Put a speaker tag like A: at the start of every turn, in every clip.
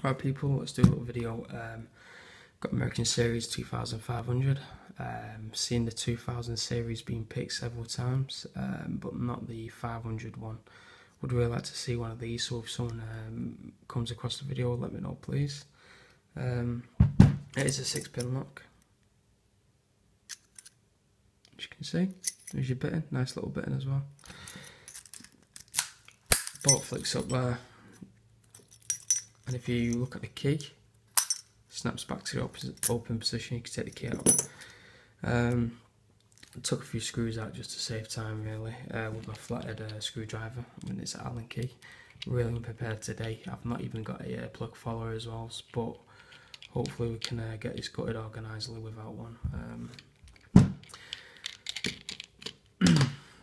A: Alright people, let's do a little video. Got American Series 2500. Seen the 2000 series being picked several times, but not the 500 one. Would really like to see one of these, so if someone comes across the video, let me know please. It is a 6-pin lock. As you can see, there's your bitting, nice little bitting as well. Bolt flicks up there. And if you look at the key, snaps back to the open position. You can take the key out. I took a few screws out just to save time really, with my flathead screwdriver. I mean, it's an Allen key. Really unprepared today. I've not even got a plug follower as well, but hopefully we can get this gutted organisally without one.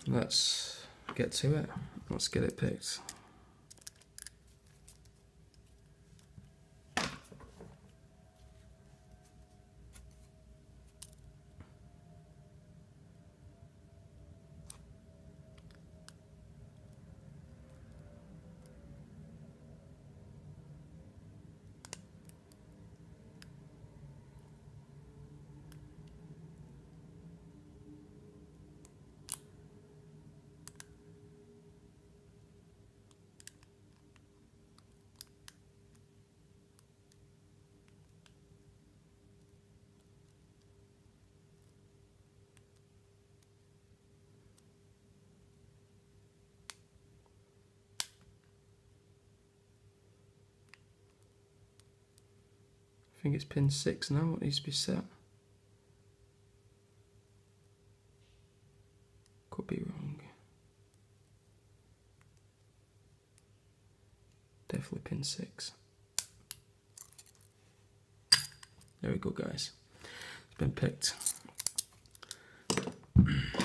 A: Let's get to it. Let's get it picked. I think it's pin 6 now, it needs to be set. Could be wrong. Definitely pin 6. There we go guys. It's been picked.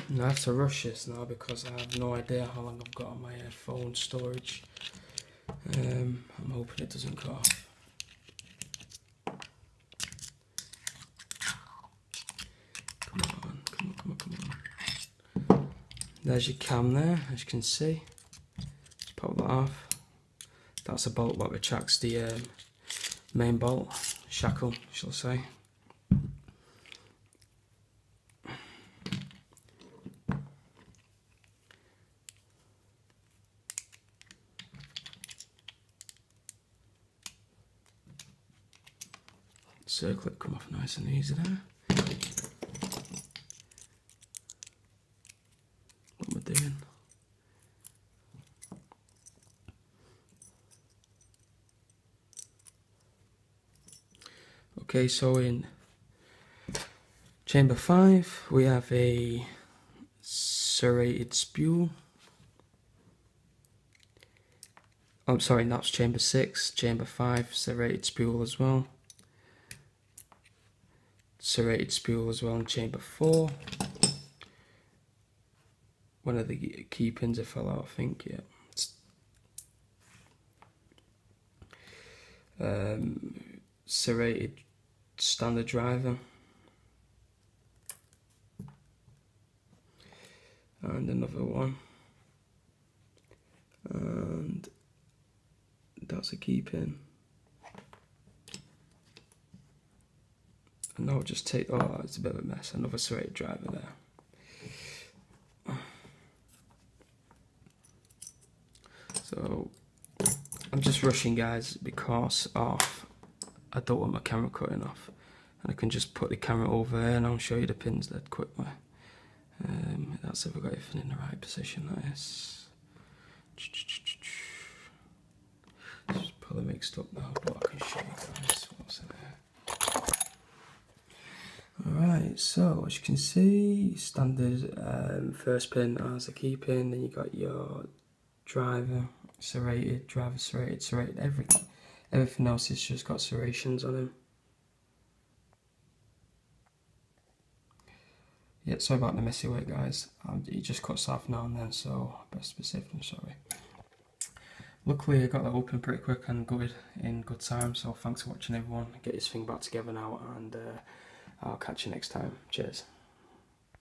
A: Now I have to rush this now because I have no idea how long I've got on my phone storage. I'm hoping it doesn't cut off. Come on. There's your cam there, as you can see. Just pop that off. That's a bolt that retracts the main bolt, shackle, shall I say. Circlip come off nice and easy there. What am I doing? Okay, so in chamber 5 we have a serrated spool. Oh, sorry, that's chamber 6. Chamber 5, serrated spool as well. Serrated spool as well in chamber 4. One of the key pins that fell out, I think, yeah. Serrated standard driver. And another one. And that's a key pin. And I'll just take, oh, it's a bit of a mess, another serrated driver there. So, I'm just rushing guys because I don't want my camera cutting off. And I can just put the camera over there and I'll show you the pins dead quickly. That's if I got everything in the right position, that is. It's probably mixed up now, but I can show you guys what's in there. Alright, so as you can see, standard first pin as a key pin, then you got your driver serrated, serrated, everything else has just got serrations on them. Yeah, sorry about the messy work guys, it just cuts off now and then, so best to be safe than sorry. Luckily I got that open pretty quick and gutted in good time, so thanks for watching everyone. Get this thing back together now and I'll catch you next time. Cheers.